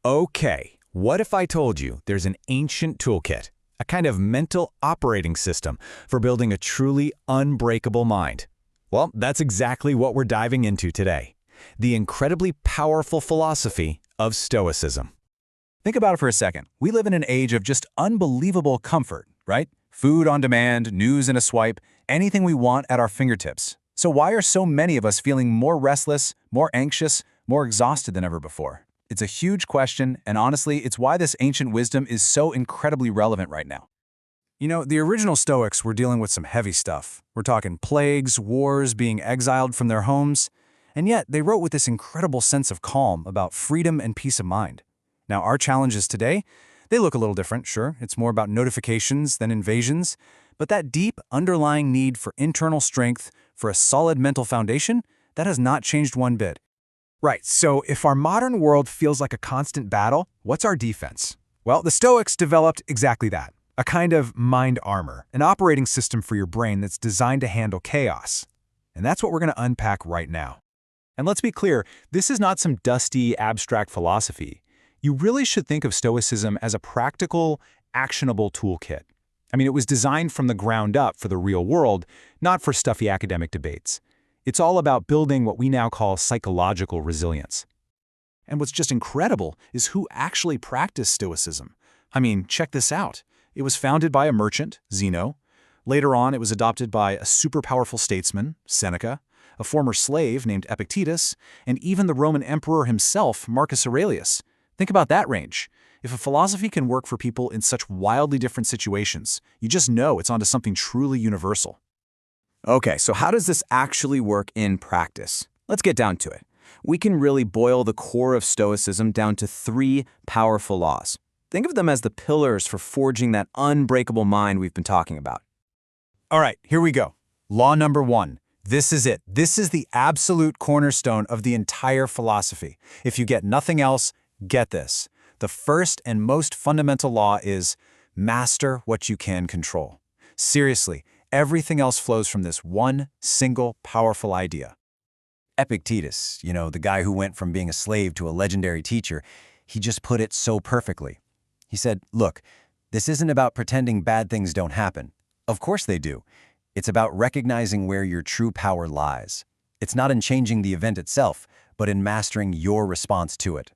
Okay, what if I told you there's an ancient toolkit, a kind of mental operating system for building a truly unbreakable mind? Well, that's exactly what we're diving into today. The incredibly powerful philosophy of Stoicism. Think about it for a second. We live in an age of just unbelievable comfort, right? Food on demand, news in a swipe, anything we want at our fingertips. So why are so many of us feeling more restless, more anxious, more exhausted than ever before? It's a huge question, and honestly, it's why this ancient wisdom is so incredibly relevant right now. You know, the original Stoics were dealing with some heavy stuff. We're talking plagues, wars, being exiled from their homes, and yet they wrote with this incredible sense of calm about freedom and peace of mind. Now, our challenges today, they look a little different, sure. It's more about notifications than invasions, but that deep, underlying need for internal strength, for a solid mental foundation, that has not changed one bit. Right, so if our modern world feels like a constant battle, what's our defense? Well, the Stoics developed exactly that, a kind of mind armor, an operating system for your brain that's designed to handle chaos. And that's what we're going to unpack right now. And let's be clear, this is not some dusty, abstract philosophy. You really should think of Stoicism as a practical, actionable toolkit. I mean, it was designed from the ground up for the real world, not for stuffy academic debates. It's all about building what we now call psychological resilience. And what's just incredible is who actually practiced Stoicism. I mean, check this out. It was founded by a merchant, Zeno. Later on, it was adopted by a super powerful statesman, Seneca, a former slave named Epictetus, and even the Roman emperor himself, Marcus Aurelius. Think about that range. If a philosophy can work for people in such wildly different situations, you just know it's onto something truly universal. Okay, so how does this actually work in practice? Let's get down to it. We can really boil the core of Stoicism down to 3 powerful laws. Think of them as the pillars for forging that unbreakable mind we've been talking about. All right, here we go. Law number 1. This is it. This is the absolute cornerstone of the entire philosophy. If you get nothing else, get this. The first and most fundamental law is master what you can control. Seriously, everything else flows from this one single powerful idea. Epictetus, the guy who went from being a slave to a legendary teacher, he just put it so perfectly. He said, look, this isn't about pretending bad things don't happen. Of course they do. It's about recognizing where your true power lies. It's not in changing the event itself, but in mastering your response to it.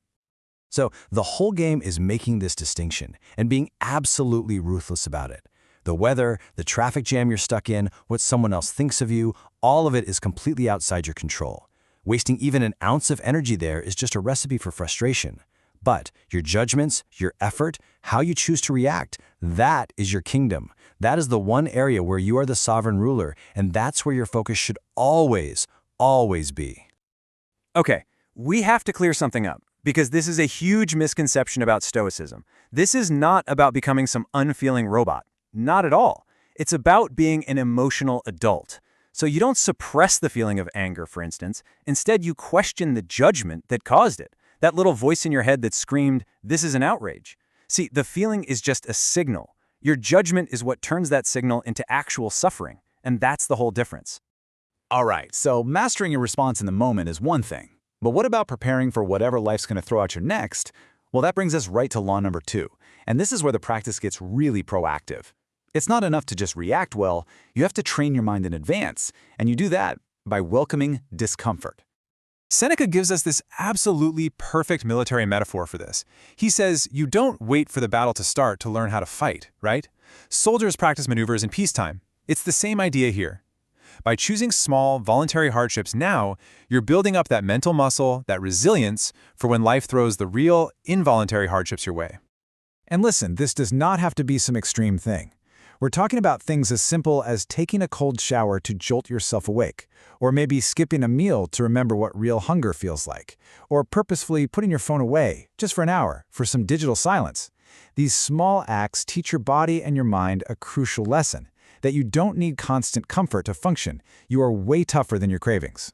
So the whole game is making this distinction and being absolutely ruthless about it. The weather, the traffic jam you're stuck in, what someone else thinks of you, all of it is completely outside your control. Wasting even an ounce of energy there is just a recipe for frustration. But your judgments, your effort, how you choose to react, that is your kingdom. That is the one area where you are the sovereign ruler, and that's where your focus should always, always be. Okay, we have to clear something up, because this is a huge misconception about Stoicism. This is not about becoming some unfeeling robot. Not at all. It's about being an emotional adult. So you don't suppress the feeling of anger, for instance. Instead, you question the judgment that caused it. That little voice in your head that screamed, "This is an outrage." See, the feeling is just a signal. Your judgment is what turns that signal into actual suffering, and that's the whole difference. All right, so mastering your response in the moment is one thing. But what about preparing for whatever life's going to throw at you next? Well, that brings us right to law number 2. And this is where the practice gets really proactive. It's not enough to just react well, you have to train your mind in advance, and you do that by welcoming discomfort. Seneca gives us this absolutely perfect military metaphor for this. He says, you don't wait for the battle to start to learn how to fight, right? Soldiers practice maneuvers in peacetime. It's the same idea here. By choosing small, voluntary hardships now, you're building up that mental muscle, that resilience, for when life throws the real, involuntary hardships your way. And listen, this does not have to be some extreme thing. We're talking about things as simple as taking a cold shower to jolt yourself awake, or maybe skipping a meal to remember what real hunger feels like, or purposefully putting your phone away, just for an hour, for some digital silence. These small acts teach your body and your mind a crucial lesson, that you don't need constant comfort to function. You are way tougher than your cravings.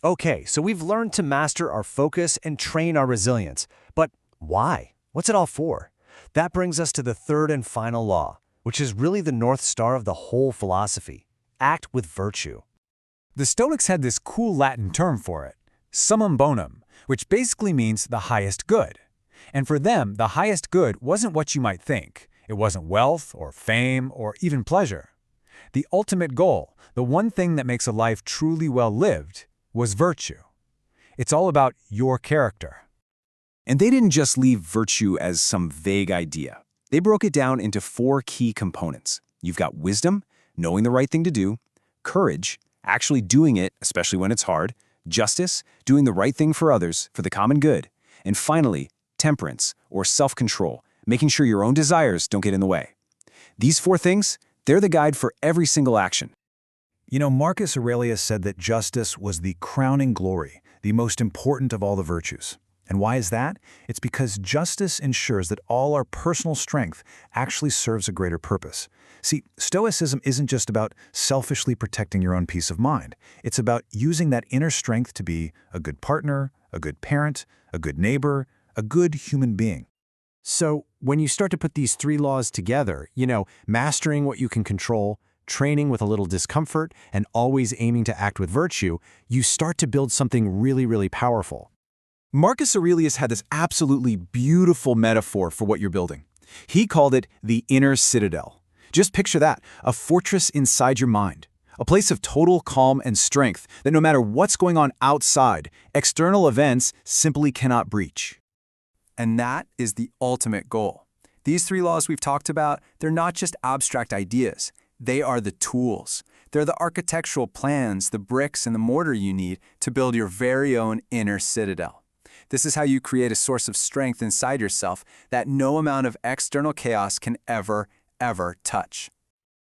Okay, so we've learned to master our focus and train our resilience. But why? What's it all for? That brings us to the third and final law, which is really the North Star of the whole philosophy. Act with virtue. The Stoics had this cool Latin term for it, summum bonum, which basically means the highest good. And for them, the highest good wasn't what you might think. It wasn't wealth or fame or even pleasure. The ultimate goal, the one thing that makes a life truly well lived, was virtue. It's all about your character. And they didn't just leave virtue as some vague idea. They broke it down into 4 key components. You've got wisdom, knowing the right thing to do; courage, actually doing it, especially when it's hard; justice, doing the right thing for others, for the common good; and finally, temperance, or self-control, making sure your own desires don't get in the way. These 4 things, they're the guide for every single action. You know, Marcus Aurelius said that justice was the crowning glory, the most important of all the virtues. And why is that? It's because justice ensures that all our personal strength actually serves a greater purpose. See, Stoicism isn't just about selfishly protecting your own peace of mind. It's about using that inner strength to be a good partner, a good parent, a good neighbor, a good human being. So when you start to put these 3 laws together, mastering what you can control, training with a little discomfort, and always aiming to act with virtue, you start to build something really, really powerful. Marcus Aurelius had this absolutely beautiful metaphor for what you're building. He called it the inner citadel. Just picture that, a fortress inside your mind, a place of total calm and strength that no matter what's going on outside, external events simply cannot breach. And that is the ultimate goal. These 3 laws we've talked about, they're not just abstract ideas. They are the tools. They're the architectural plans, the bricks and the mortar you need to build your very own inner citadel. This is how you create a source of strength inside yourself that no amount of external chaos can ever touch.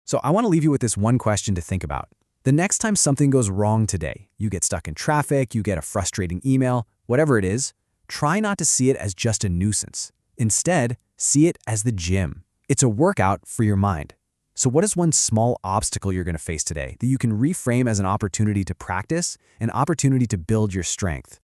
So I want to leave you with this one question to think about. The next time something goes wrong today, you get stuck in traffic, you get a frustrating email, whatever it is, try not to see it as just a nuisance. Instead, see it as the gym. It's a workout for your mind. So what is one small obstacle you're going to face today that you can reframe as an opportunity to practice, an opportunity to build your strength?